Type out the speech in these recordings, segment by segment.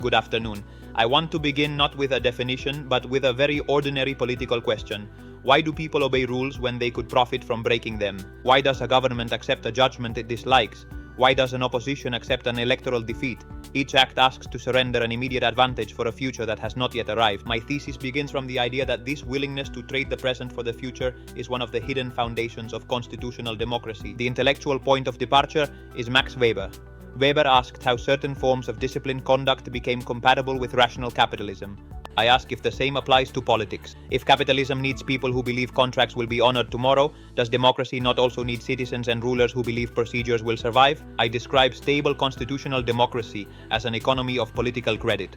Good afternoon. I want to begin not with a definition, but with a very ordinary political question. Why do people obey rules when they could profit from breaking them? Why does a government accept a judgment it dislikes? Why does an opposition accept an electoral defeat? Each act asks to surrender an immediate advantage for a future that has not yet arrived. My thesis begins from the idea that this willingness to trade the present for the future is one of the hidden foundations of constitutional democracy. The intellectual point of departure is Max Weber. Weber asked how certain forms of disciplined conduct became compatible with rational capitalism. I ask if the same applies to politics. If capitalism needs people who believe contracts will be honored tomorrow, does democracy not also need citizens and rulers who believe procedures will survive? I describe stable constitutional democracy as an economy of political credit.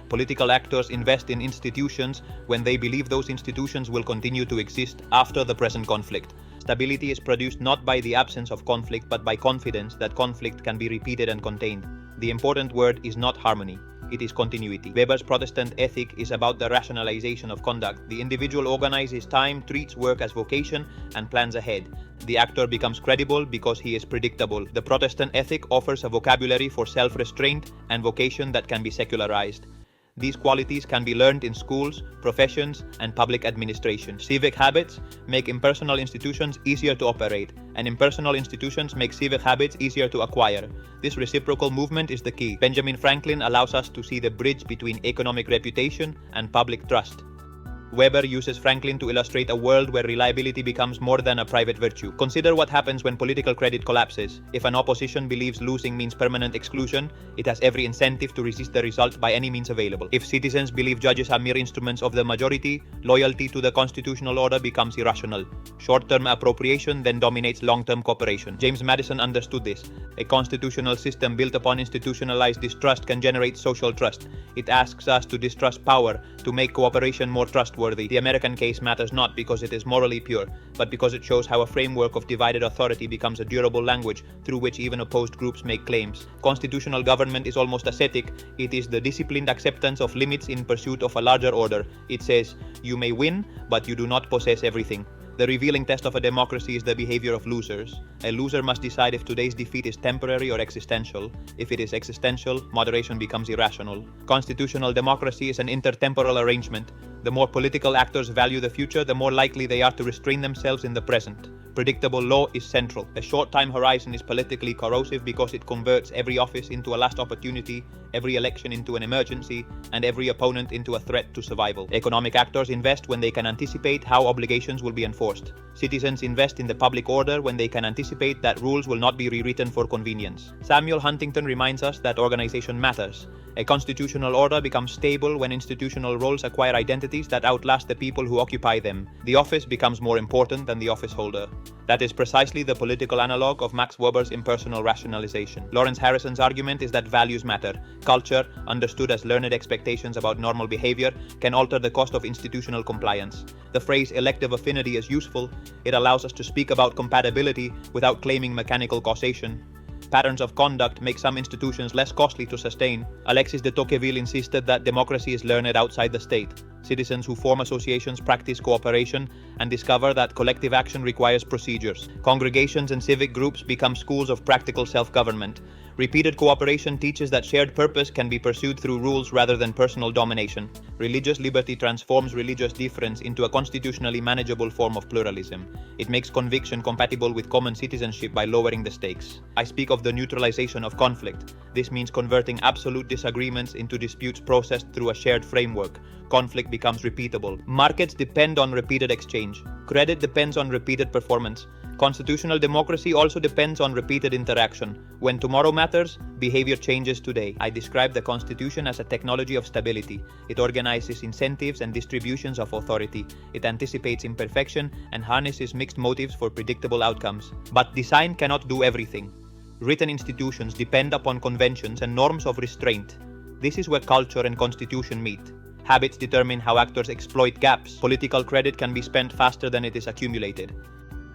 Political actors invest in institutions when they believe those institutions will continue to exist after the present conflict. Stability is produced not by the absence of conflict, but by confidence that conflict can be repeated and contained. The important word is not harmony. It is continuity. Weber's Protestant ethic is about the rationalization of conduct. The individual organizes time, treats work as vocation, and plans ahead. The actor becomes credible because he is predictable. The Protestant ethic offers a vocabulary for self-restraint and vocation that can be secularized. These qualities can be learned in schools, professions, and public administration. Civic habits make impersonal institutions easier to operate, and impersonal institutions make civic habits easier to acquire. This reciprocal movement is the key. Benjamin Franklin allows us to see the bridge between economic reputation and public trust. Weber uses Franklin to illustrate a world where reliability becomes more than a private virtue. Consider what happens when political credit collapses. If an opposition believes losing means permanent exclusion, it has every incentive to resist the result by any means available. If citizens believe judges are mere instruments of the majority, loyalty to the constitutional order becomes irrational. Short-term appropriation then dominates long-term cooperation. James Madison understood this. A constitutional system built upon institutionalized distrust can generate social trust. It asks us to distrust power to make cooperation more trustworthy. The American case matters not because it is morally pure, but because it shows how a framework of divided authority becomes a durable language through which even opposed groups make claims. Constitutional government is almost ascetic. It is the disciplined acceptance of limits in pursuit of a larger order. It says, you may win, but you do not possess everything. The revealing test of a democracy is the behavior of losers. A loser must decide if today's defeat is temporary or existential. If it is existential, moderation becomes irrational. Constitutional democracy is an intertemporal arrangement. The more political actors value the future, the more likely they are to restrain themselves in the present. Predictable law is central. A short time horizon is politically corrosive because it converts every office into a last opportunity, every election into an emergency, and every opponent into a threat to survival. Economic actors invest when they can anticipate how obligations will be enforced. Citizens invest in the public order when they can anticipate that rules will not be rewritten for convenience. Samuel Huntington reminds us that organization matters. A constitutional order becomes stable when institutional roles acquire identities that outlast the people who occupy them. The office becomes more important than the office holder. That is precisely the political analog of Max Weber's impersonal rationalization. Lawrence Harrison's argument is that values matter. Culture, understood as learned expectations about normal behavior, can alter the cost of institutional compliance. The phrase elective affinity is useful. It allows us to speak about compatibility without claiming mechanical causation. Patterns of conduct make some institutions less costly to sustain. Alexis de Tocqueville insisted that democracy is learned outside the state. Citizens who form associations practice cooperation and discover that collective action requires procedures. Congregations and civic groups become schools of practical self-government. Repeated cooperation teaches that shared purpose can be pursued through rules rather than personal domination. Religious liberty transforms religious difference into a constitutionally manageable form of pluralism. It makes conviction compatible with common citizenship by lowering the stakes. I speak of the neutralization of conflict. This means converting absolute disagreements into disputes processed through a shared framework. Conflict becomes repeatable. Markets depend on repeated exchange. Credit depends on repeated performance. Constitutional democracy also depends on repeated interaction. When tomorrow matters, behavior changes today. I describe the Constitution as a technology of stability. It organizes incentives and distributions of authority. It anticipates imperfection and harnesses mixed motives for predictable outcomes. But design cannot do everything. Written institutions depend upon conventions and norms of restraint. This is where culture and constitution meet. Habits determine how actors exploit gaps. Political credit can be spent faster than it is accumulated.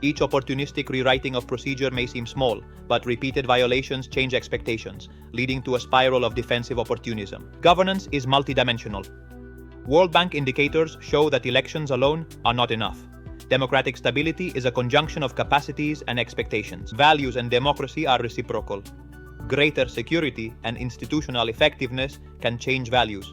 Each opportunistic rewriting of procedure may seem small, but repeated violations change expectations, leading to a spiral of defensive opportunism. Governance is multidimensional. World Bank indicators show that elections alone are not enough. Democratic stability is a conjunction of capacities and expectations. Values and democracy are reciprocal. Greater security and institutional effectiveness can change values,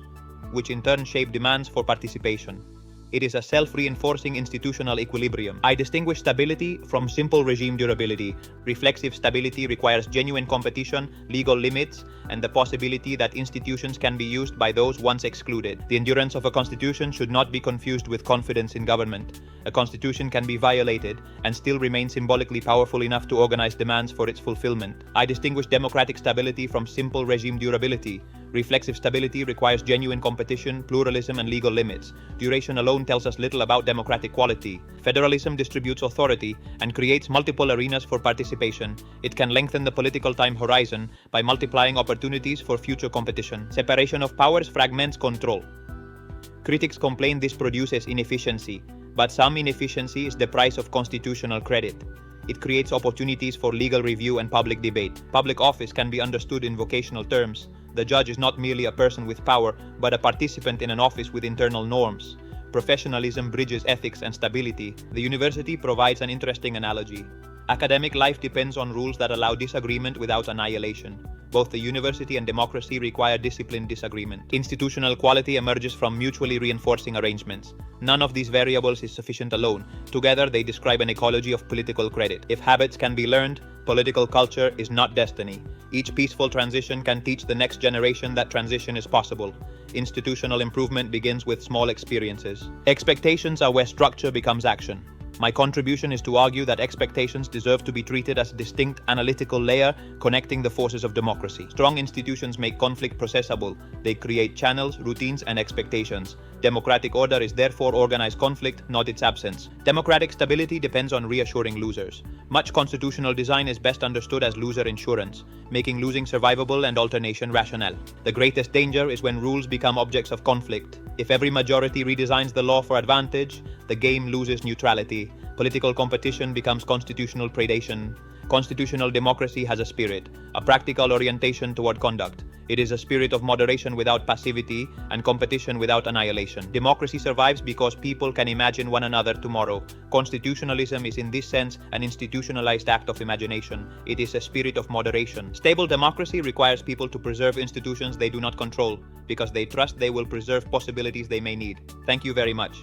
which in turn shape demands for participation. It is a self-reinforcing institutional equilibrium. I distinguish stability from simple regime durability. Reflexive stability requires genuine competition, legal limits, and the possibility that institutions can be used by those once excluded. The endurance of a constitution should not be confused with confidence in government. A constitution can be violated and still remain symbolically powerful enough to organize demands for its fulfillment. I distinguish democratic stability from simple regime durability. Reflexive stability requires genuine competition, pluralism, and legal limits. Duration alone tells us little about democratic quality. Federalism distributes authority and creates multiple arenas for participation. It can lengthen the political time horizon by multiplying opportunities for future competition. Separation of powers fragments control. Critics complain this produces inefficiency, but some inefficiency is the price of constitutional credit. It creates opportunities for legal review and public debate. Public office can be understood in vocational terms. The judge is not merely a person with power, but a participant in an office with internal norms. Professionalism bridges ethics and stability. The university provides an interesting analogy. Academic life depends on rules that allow disagreement without annihilation. Both the university and democracy require disciplined disagreement. Institutional quality emerges from mutually reinforcing arrangements. None of these variables is sufficient alone. Together, they describe an ecology of political credit. If habits can be learned, political culture is not destiny. Each peaceful transition can teach the next generation that transition is possible. Institutional improvement begins with small experiences. Expectations are where structure becomes action. My contribution is to argue that expectations deserve to be treated as a distinct analytical layer connecting the forces of democracy. Strong institutions make conflict processable. They create channels, routines, and expectations. Democratic order is therefore organized conflict, not its absence. Democratic stability depends on reassuring losers. Much constitutional design is best understood as loser insurance, making losing survivable and alternation rational. The greatest danger is when rules become objects of conflict. If every majority redesigns the law for advantage, the game loses neutrality. Political competition becomes constitutional predation. Constitutional democracy has a spirit, a practical orientation toward conduct. It is a spirit of moderation without passivity and competition without annihilation. Democracy survives because people can imagine one another tomorrow. Constitutionalism is in this sense an institutionalized act of imagination. It is a spirit of moderation. Stable democracy requires people to preserve institutions they do not control, because they trust they will preserve possibilities they may need. Thank you very much.